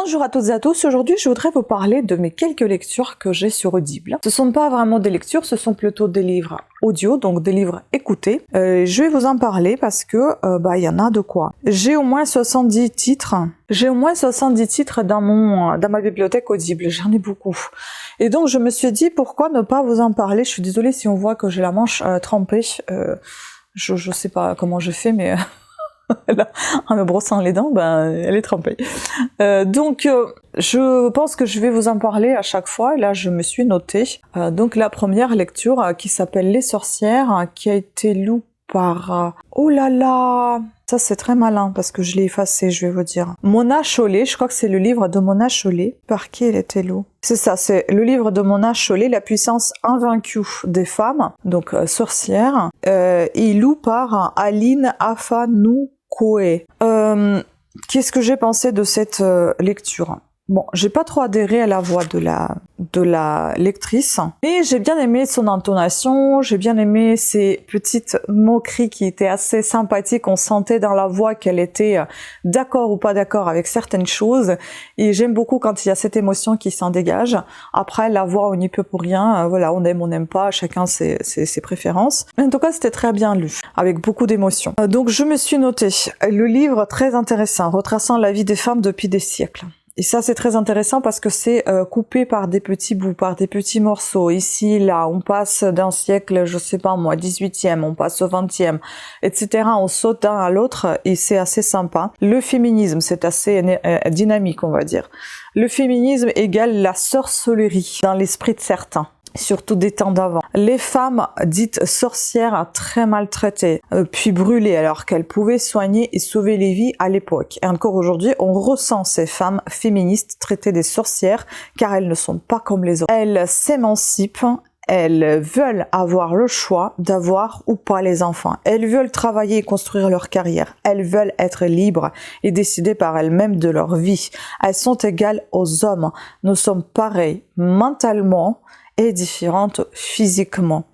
Bonjour à toutes et à tous, aujourd'hui je voudrais vous parler de mes quelques lectures que j'ai sur Audible. Ce ne sont pas vraiment des lectures, ce sont plutôt des livres audio, donc des livres écoutés. Je vais vous en parler parce que il y en a de quoi. J'ai au moins 70 titres. J'ai au moins 70 titres dans ma bibliothèque Audible, j'en ai beaucoup. Et donc je me suis dit pourquoi ne pas vous en parler. Je suis désolée si on voit que j'ai la manche trempée. Je sais pas comment je fais, mais là, en me brossant les dents, elle est trempée. Je pense que je vais vous en parler à chaque fois. Et là, je me suis notée. Donc, la première lecture qui s'appelle Les Sorcières, qui a été lue par... oh là là! Ça, c'est très malin parce que je l'ai effacé, je vais vous dire. Mona Chollet, je crois que c'est le livre de Mona Chollet. Par qui elle était lue? C'est ça, c'est le livre de Mona Chollet, La puissance invaincue des femmes, donc sorcières. Et lu par Aline Afanoukoé. Qu'est-ce que j'ai pensé de cette lecture? Bon, j'ai pas trop adhéré à la voix de la lectrice, mais j'ai bien aimé son intonation, j'ai bien aimé ses petites moqueries qui étaient assez sympathiques, on sentait dans la voix qu'elle était d'accord ou pas d'accord avec certaines choses, et j'aime beaucoup quand il y a cette émotion qui s'en dégage. Après, la voix, on n'y peut pour rien, voilà, on aime, on n'aime pas, chacun ses préférences. Mais en tout cas, c'était très bien lu, avec beaucoup d'émotions. Donc je me suis noté le livre très intéressant, retraçant la vie des femmes depuis des siècles. Et ça, c'est très intéressant parce que c'est coupé par des petits bouts, par des petits morceaux. Ici, là, on passe d'un siècle, je sais pas moi, 18e, on passe au 20e, etc. On saute d'un à l'autre et c'est assez sympa. Le féminisme, c'est assez dynamique, on va dire. Le féminisme égale la sorcellerie dans l'esprit de certains. Surtout des temps d'avant. Les femmes dites sorcières très maltraitées, puis brûlées alors qu'elles pouvaient soigner et sauver les vies à l'époque. Et encore aujourd'hui, on ressent ces femmes féministes traitées des sorcières car elles ne sont pas comme les autres. Elles s'émancipent, elles veulent avoir le choix d'avoir ou pas les enfants. Elles veulent travailler et construire leur carrière. Elles veulent être libres et décider par elles-mêmes de leur vie. Elles sont égales aux hommes. Nous sommes pareils mentalement et différentes physiquement.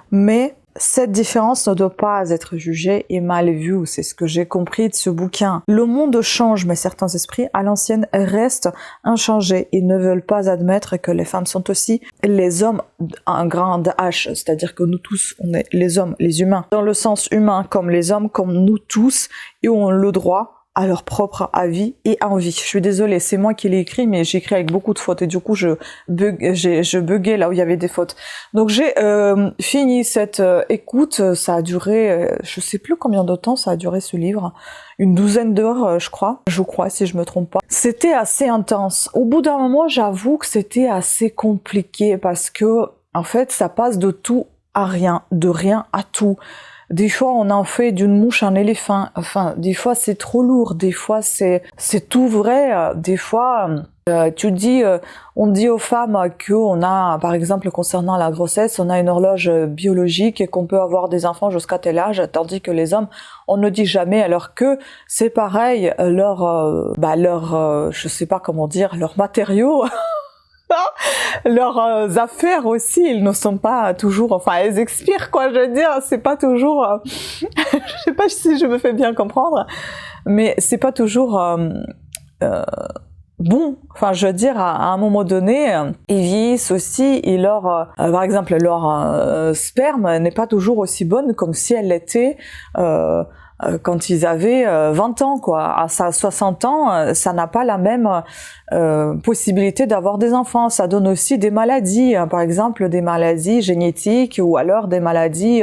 Mais cette différence ne doit pas être jugée et mal vue, c'est ce que j'ai compris de ce bouquin. Le monde change, mais certains esprits à l'ancienne restent inchangés et ne veulent pas admettre que les femmes sont aussi les hommes en grande H, c'est-à-dire que nous tous, on est les hommes, les humains, dans le sens humain comme les hommes, comme nous tous, et ont le droit à leur propre avis et envie. Je suis désolée, c'est moi qui l'ai écrit, mais j'ai écrit avec beaucoup de fautes et du coup je buguais là où il y avait des fautes. Donc j'ai fini cette écoute, ça a duré, je sais plus combien de temps ça a duré ce livre, une douzaine d'heures je crois si je me trompe pas. C'était assez intense. Au bout d'un moment, j'avoue que c'était assez compliqué parce que en fait ça passe de tout à rien, de rien à tout. Des fois, on en fait d'une mouche un éléphant. Enfin, des fois, c'est trop lourd. Des fois, c'est tout vrai. Des fois, on dit aux femmes qu'on a, par exemple, concernant la grossesse, on a une horloge biologique et qu'on peut avoir des enfants jusqu'à tel âge, tandis que les hommes, on ne dit jamais, alors que c'est pareil, je sais pas comment dire, leurs matériaux, leurs affaires aussi, ils ne sont pas toujours, enfin elles expirent quoi, je veux dire, c'est pas toujours, je sais pas si je me fais bien comprendre, mais c'est pas toujours bon, enfin je veux dire, à un moment donné, ils vieillissent aussi et par exemple leur sperme n'est pas toujours aussi bonne comme si elle l'était quand ils avaient 20 ans, quoi. À 60 ans, ça n'a pas la même possibilité d'avoir des enfants. Ça donne aussi des maladies, par exemple des maladies génétiques ou alors des maladies,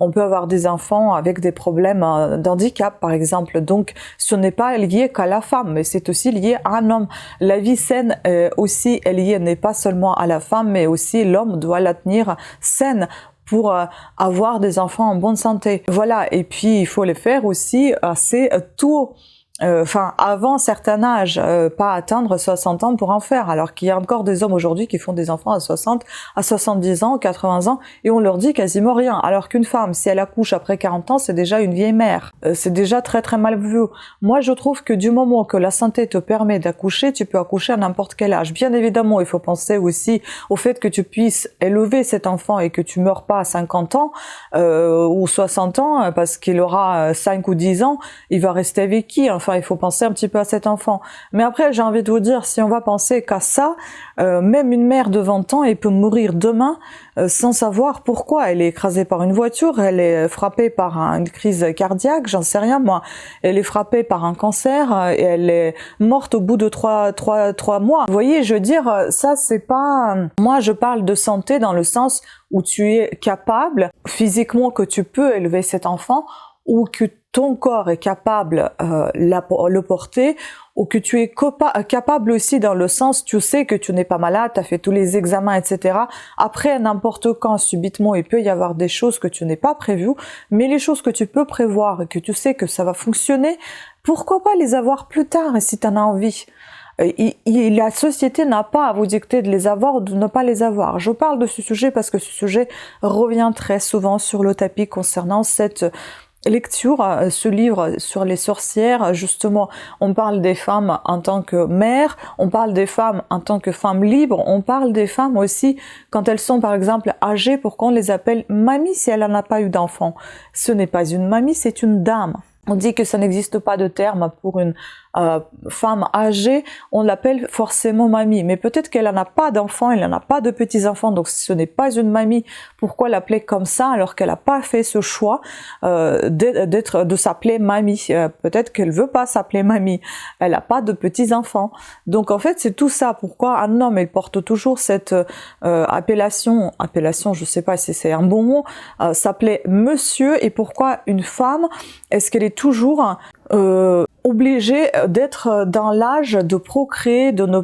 on peut avoir des enfants avec des problèmes d'handicap, par exemple. Donc, ce n'est pas lié qu'à la femme, mais c'est aussi lié à un homme. La vie saine aussi est liée, n'est pas seulement à la femme, mais aussi l'homme doit la tenir saine pour avoir des enfants en bonne santé. Voilà, et puis il faut les faire aussi assez tôt. Avant un certain âge, pas atteindre 60 ans pour en faire, alors qu'il y a encore des hommes aujourd'hui qui font des enfants à 60, à 70 ans, 80 ans, et on leur dit quasiment rien, alors qu'une femme, si elle accouche après 40 ans, c'est déjà une vieille mère, c'est déjà très très mal vu. Moi je trouve que du moment que la santé te permet d'accoucher, tu peux accoucher à n'importe quel âge. Bien évidemment, il faut penser aussi au fait que tu puisses élever cet enfant et que tu meurs pas à 50 ans, ou 60 ans, parce qu'il aura 5 ou 10 ans, il va rester avec qui? Enfin, enfin il faut penser un petit peu à cet enfant. Mais après j'ai envie de vous dire, si on va penser qu'à ça, même une mère de 20 ans, elle peut mourir demain sans savoir pourquoi. Elle est écrasée par une voiture, elle est frappée par une crise cardiaque, j'en sais rien moi, elle est frappée par un cancer et elle est morte au bout de 3 mois. Vous voyez, je veux dire, ça c'est pas... Moi je parle de santé dans le sens où tu es capable physiquement, que tu peux élever cet enfant, ou que ton corps est capable le porter, ou que tu es capable aussi dans le sens, tu sais que tu n'es pas malade, tu as fait tous les examens, etc. Après, n'importe quand, subitement, il peut y avoir des choses que tu n'es pas prévues, mais les choses que tu peux prévoir et que tu sais que ça va fonctionner, pourquoi pas les avoir plus tard, et si tu en as envie. La société n'a pas à vous dicter de les avoir ou de ne pas les avoir. Je parle de ce sujet parce que ce sujet revient très souvent sur le tapis concernant cette lecture, ce livre sur les sorcières. Justement, on parle des femmes en tant que mères, on parle des femmes en tant que femmes libres, on parle des femmes aussi quand elles sont par exemple âgées, pour qu'on les appelle mamie si elle n'a pas eu d'enfant. Ce n'est pas une mamie, c'est une dame. On dit que ça n'existe pas de terme pour une femme âgée, on l'appelle forcément mamie. Mais peut-être qu'elle n'en a pas d'enfants, elle n'en a pas de petits-enfants, donc ce n'est pas une mamie. Pourquoi l'appeler comme ça alors qu'elle n'a pas fait ce choix de s'appeler mamie? Peut-être qu'elle veut pas s'appeler mamie. Elle n'a pas de petits-enfants. Donc en fait, c'est tout ça. Pourquoi un homme, il porte toujours cette appellation, je sais pas si c'est un bon mot, s'appelait monsieur, et pourquoi une femme, est-ce qu'elle est toujours obligée d'être dans l'âge de procréer, de ne...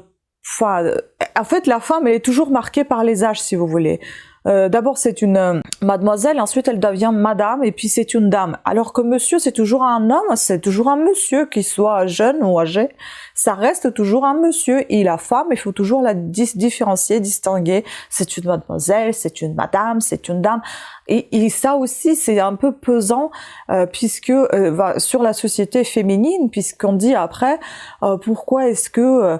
Enfin, en fait, la femme, elle est toujours marquée par les âges, si vous voulez. D'abord, c'est une mademoiselle, ensuite elle devient madame, et puis c'est une dame. Alors que monsieur, c'est toujours un homme, c'est toujours un monsieur, qu'il soit jeune ou âgé, ça reste toujours un monsieur. Et la femme, il faut toujours la différencier, distinguer. C'est une mademoiselle, c'est une madame, c'est une dame. Et ça aussi, c'est un peu pesant, puisque sur la société féminine, puisqu'on dit après, pourquoi est-ce que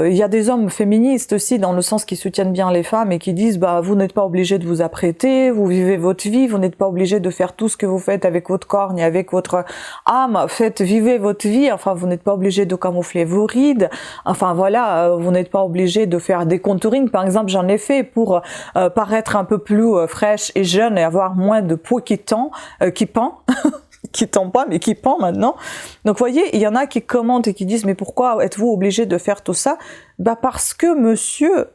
il y a des hommes féministes aussi, dans le sens qui soutiennent bien les femmes et qui disent, bah vous n'êtes pas obligé de vous apprêter, vous vivez votre vie, vous n'êtes pas obligé de faire tout ce que vous faites avec votre corps ni avec votre âme, vivez votre vie, enfin vous n'êtes pas obligé de camoufler vos rides, enfin voilà, vous n'êtes pas obligé de faire des contouring, par exemple j'en ai fait pour paraître un peu plus fraîche et jeune et avoir moins de peau qui pend, qui tend pas mais qui pend maintenant. Donc vous voyez, il y en a qui commentent et qui disent, mais pourquoi êtes-vous obligé de faire tout ça? Bah parce que monsieur,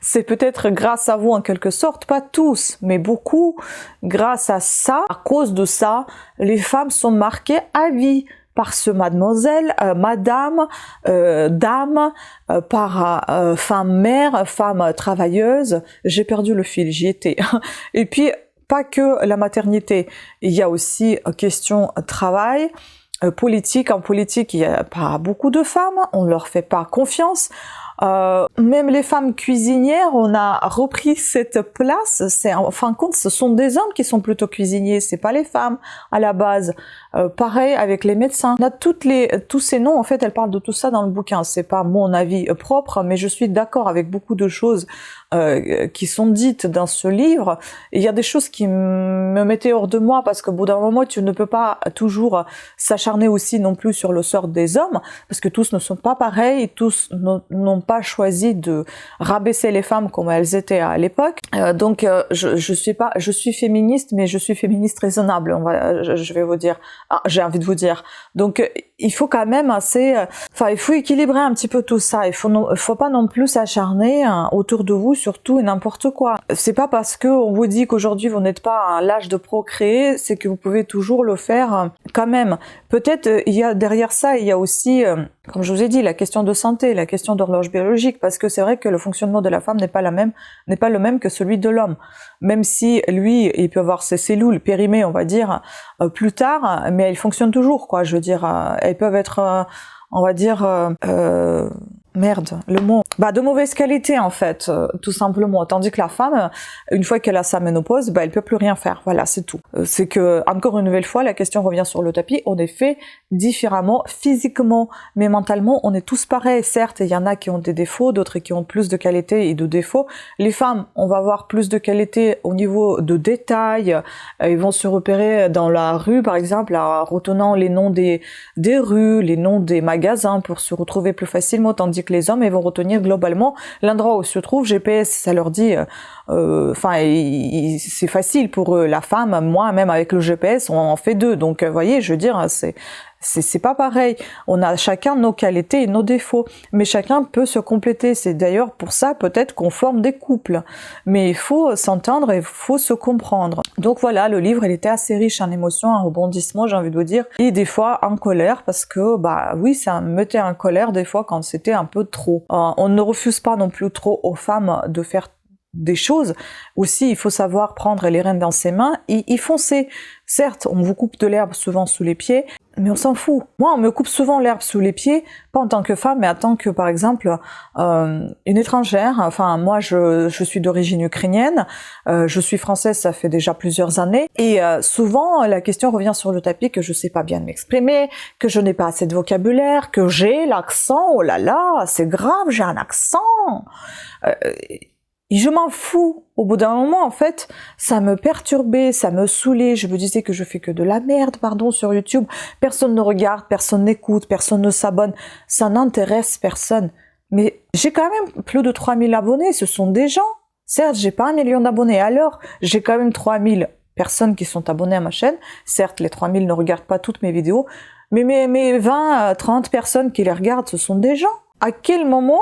c'est peut-être grâce à vous en quelque sorte, pas tous, mais beaucoup, grâce à ça, à cause de ça, les femmes sont marquées à vie par ce mademoiselle, madame, dame, par femme mère, femme travailleuse. J'ai perdu le fil, j'y étais. Et puis, pas que la maternité, il y a aussi question travail, politique. En politique, il n'y a pas beaucoup de femmes, on leur fait pas confiance. Même les femmes cuisinières, on a repris cette place. C'est en fin de compte, ce sont des hommes qui sont plutôt cuisiniers, c'est pas les femmes à la base. Pareil avec les médecins. On a tous ces noms, en fait, elle parle de tout ça dans le bouquin. C'est pas mon avis propre, mais je suis d'accord avec beaucoup de choses qui sont dites dans ce livre. Et il y a des choses qui me mettaient hors de moi, parce qu'au bout d'un moment, tu ne peux pas toujours s'acharner aussi non plus sur le sort des hommes, parce que tous ne sont pas pareils, tous n'ont pas choisi de rabaisser les femmes comme elles étaient à l'époque. Donc je suis féministe, mais je suis féministe raisonnable. Je vais vous dire, j'ai envie de vous dire. Donc il faut quand même il faut équilibrer un petit peu tout ça. Il faut pas non plus s'acharner autour de vous surtout et n'importe quoi. C'est pas parce que on vous dit qu'aujourd'hui vous n'êtes pas à l'âge de procréer, c'est que vous pouvez toujours le faire quand même. Peut-être il y a derrière ça, il y a aussi, comme je vous ai dit, la question de santé, la question d'horloge biologique, parce que c'est vrai que le fonctionnement de la femme n'est pas le même que celui de l'homme. Même si lui, il peut avoir ses cellules périmées, on va dire, plus tard, mais elles fonctionnent toujours, quoi. Je veux dire, elles peuvent être, on va dire, Merde, le mot. Bah, de mauvaise qualité, en fait, tout simplement. Tandis que la femme, une fois qu'elle a sa ménopause, bah, elle peut plus rien faire. Voilà, c'est tout. C'est que, encore une nouvelle fois, la question revient sur le tapis. On est fait différemment, physiquement, mais mentalement, on est tous pareils. Certes, il y en a qui ont des défauts, d'autres qui ont plus de qualité et de défauts. Les femmes, on va avoir plus de qualité au niveau de détails. Ils vont se repérer dans la rue, par exemple, en retenant les noms des rues, les noms des magasins pour se retrouver plus facilement, tandis que les hommes, ils vont retenir globalement l'endroit où se trouve. GPS, ça leur dit, c'est facile pour eux. La femme, moi, même avec le GPS, on en fait deux. Donc, vous voyez, je veux dire, c'est pas pareil. On a chacun nos qualités et nos défauts, mais chacun peut se compléter. C'est d'ailleurs pour ça peut-être qu'on forme des couples. Mais il faut s'entendre et il faut se comprendre. Donc voilà, le livre, il était assez riche en émotions, en rebondissements, j'ai envie de vous dire, et des fois en colère, parce que bah oui, ça me mettait en colère des fois quand c'était un peu trop. On ne refuse pas non plus trop aux femmes de faire des choses. Aussi, il faut savoir prendre les rênes dans ses mains et y foncer. Certes, on vous coupe de l'herbe souvent sous les pieds, mais on s'en fout. Moi, on me coupe souvent l'herbe sous les pieds, pas en tant que femme, mais en tant que, par exemple, une étrangère. Enfin, moi, je suis d'origine ukrainienne, je suis française, ça fait déjà plusieurs années, et souvent, la question revient sur le tapis que je sais pas bien m'exprimer, que je n'ai pas assez de vocabulaire, que j'ai l'accent, oh là là, c'est grave, j'ai un accent. Et je m'en fous. Au bout d'un moment, en fait, ça me perturbait, ça me saoulait. Je me disais que je fais que de la merde, pardon, sur YouTube. Personne ne regarde, personne n'écoute, personne ne s'abonne. Ça n'intéresse personne. Mais j'ai quand même plus de 3000 abonnés. Ce sont des gens. Certes, j'ai pas 1 million d'abonnés. Alors, j'ai quand même 3000 personnes qui sont abonnées à ma chaîne. Certes, les 3000 ne regardent pas toutes mes vidéos. Mais mes 20, 30 personnes qui les regardent, ce sont des gens. À quel moment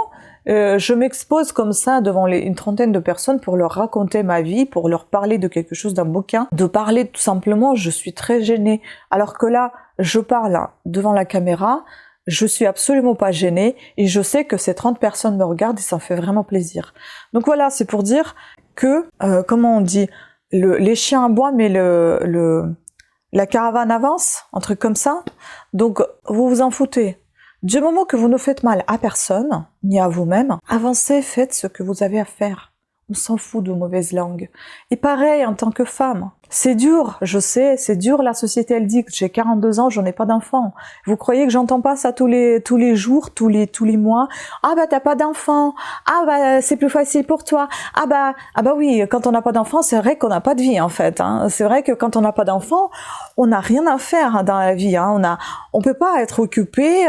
je m'expose comme ça devant une trentaine de personnes pour leur raconter ma vie, pour leur parler de quelque chose d'un bouquin, de parler tout simplement, je suis très gênée. Alors que là, je parle devant la caméra, je suis absolument pas gênée et je sais que ces 30 personnes me regardent et ça me fait vraiment plaisir. Donc voilà, c'est pour dire que, comment on dit, les chiens aboient mais la caravane avance, un truc comme ça. Donc vous vous en foutez. Du moment que vous ne faites mal à personne, ni à vous-même, avancez, faites ce que vous avez à faire. On s'en fout de mauvaises langues. Et pareil, en tant que femme. C'est dur, je sais, c'est dur, la société elle dit que j'ai 42 ans, j'en ai pas d'enfant. Vous croyez que j'entends pas ça tous les jours, tous les mois? Ah bah t'as pas d'enfant, ah bah c'est plus facile pour toi, ah bah oui, quand on n'a pas d'enfant, c'est vrai qu'on n'a pas de vie en fait. Hein. C'est vrai que quand on n'a pas d'enfant, on n'a rien à faire dans la vie. Hein. On peut pas être occupé,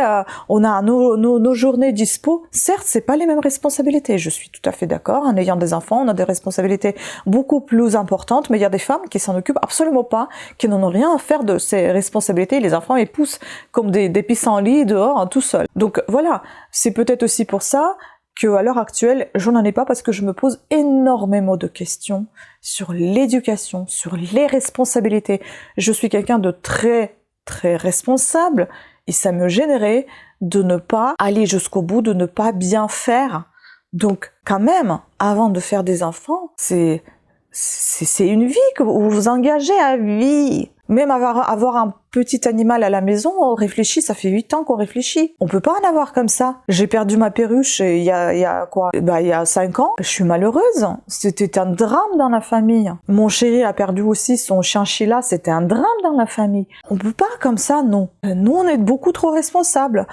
on a nos journées dispo. Certes, c'est pas les mêmes responsabilités. Je suis tout à fait d'accord. En ayant des enfants, on a des responsabilités beaucoup plus importantes, mais il y a des femmes qui s'en occupent absolument pas, qui n'en ont rien à faire de ces responsabilités. Les enfants, ils poussent comme des pissenlits dehors, hein, tout seuls. Donc voilà, c'est peut-être aussi pour ça que à l'heure actuelle, je n'en ai pas parce que je me pose énormément de questions sur l'éducation, sur les responsabilités. Je suis quelqu'un de très, très responsable et ça me gênerait de ne pas aller jusqu'au bout, de ne pas bien faire. Donc quand même, avant de faire des enfants, c'est une vie que vous vous engagez à vie. Même avoir un petit animal à la maison, on réfléchit, ça fait 8 ans qu'on réfléchit. On peut pas en avoir comme ça. J'ai perdu ma perruche il y a quoi? Il y a 5 ans. Je suis malheureuse. C'était un drame dans la famille. Mon chéri a perdu aussi son chinchilla, c'était un drame dans la famille. On peut pas comme ça, non. Nous, on est beaucoup trop responsables.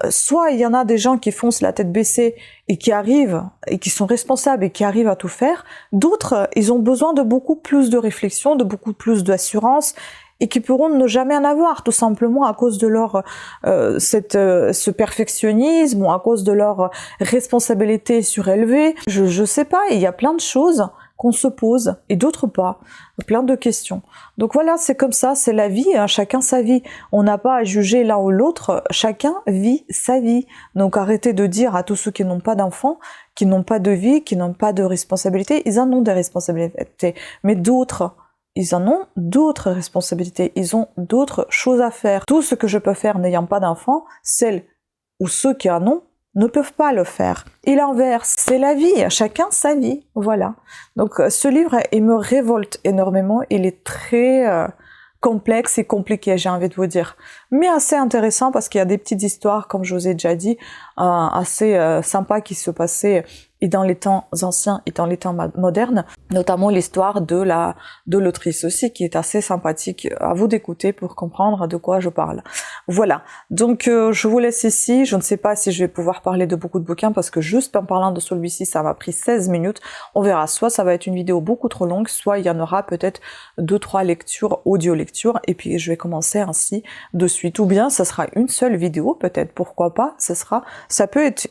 Soit il y en a des gens qui foncent la tête baissée et qui arrivent, et qui sont responsables et qui arrivent à tout faire. D'autres, ils ont besoin de beaucoup plus de réflexion, de beaucoup plus d'assurance et qui pourront ne jamais en avoir, tout simplement à cause de leur ce perfectionnisme ou à cause de leur responsabilité surélevée. Je sais pas, il y a plein de choses qu'on se pose et d'autres pas, plein de questions. Donc voilà, c'est comme ça, c'est la vie, hein, chacun sa vie. On n'a pas à juger l'un ou l'autre, chacun vit sa vie. Donc arrêtez de dire à tous ceux qui n'ont pas d'enfants, qui n'ont pas de vie, qui n'ont pas de responsabilités, ils en ont des responsabilités, mais d'autres, ils en ont d'autres responsabilités, ils ont d'autres choses à faire. Tout ce que je peux faire n'ayant pas d'enfants, celles ou ceux qui en ont, ne peuvent pas le faire. Et l'inverse, c'est la vie, chacun sa vie, voilà. Donc ce livre, il me révolte énormément, il est très complexe et compliqué, j'ai envie de vous dire. Mais assez intéressant parce qu'il y a des petites histoires, comme je vous ai déjà dit, assez sympa qui se passait et dans les temps anciens et dans les temps modernes, notamment l'histoire de l'autrice aussi, qui est assez sympathique. À vous d'écouter pour comprendre de quoi je parle. Voilà, donc je vous laisse ici. Je ne sais pas si je vais pouvoir parler de beaucoup de bouquins, parce que juste en parlant de celui-ci, ça m'a pris 16 minutes. On verra, soit ça va être une vidéo beaucoup trop longue, soit il y en aura peut-être 2-3 lectures, audio-lectures, et puis je vais commencer ainsi de suite. Ou bien ça sera une seule vidéo, peut-être, pourquoi pas, ça peut être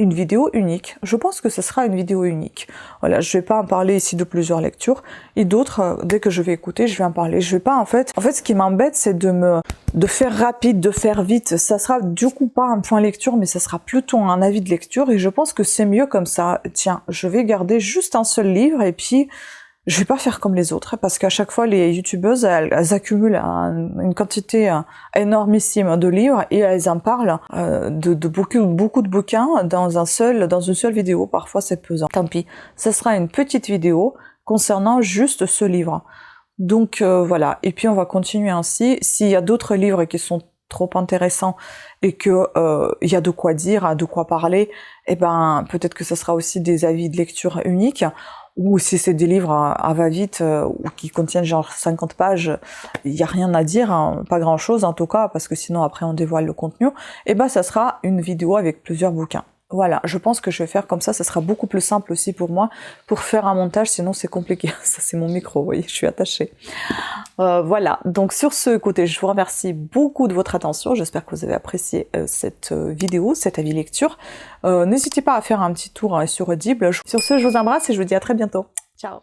une vidéo unique. Je pense que ce sera une vidéo unique. Voilà, je vais pas en parler ici de plusieurs lectures, et d'autres, dès que je vais écouter, je vais en parler. Je vais pas, en fait, ce qui m'embête, c'est de faire rapide, de faire vite. Ça sera du coup pas un point lecture, mais ça sera plutôt un avis de lecture, et je pense que c'est mieux comme ça. Tiens, je vais garder juste un seul livre, et puis je vais pas faire comme les autres, parce qu'à chaque fois, les youtubeuses, elles accumulent une quantité énormissime de livres, et elles en parlent de beaucoup de bouquins dans une seule vidéo. Parfois, c'est pesant. Tant pis. Ça sera une petite vidéo concernant juste ce livre. Donc, voilà. Et puis, on va continuer ainsi. S'il y a d'autres livres qui sont trop intéressants et que il y a de quoi dire, de quoi parler, eh ben, peut-être que ça sera aussi des avis de lecture uniques. Ou si c'est des livres à va-vite ou qui contiennent genre 50 pages, il n'y a rien à dire, hein, pas grand-chose en tout cas, parce que sinon après on dévoile le contenu, et ben ça sera une vidéo avec plusieurs bouquins. Voilà, je pense que je vais faire comme ça sera beaucoup plus simple aussi pour moi, pour faire un montage, sinon c'est compliqué. Ça c'est mon micro, vous voyez, je suis attachée. Voilà, donc sur ce côté, je vous remercie beaucoup de votre attention, j'espère que vous avez apprécié cette vidéo, cet avis lecture. N'hésitez pas à faire un petit tour sur Audible. Sur ce, je vous embrasse et je vous dis à très bientôt. Ciao.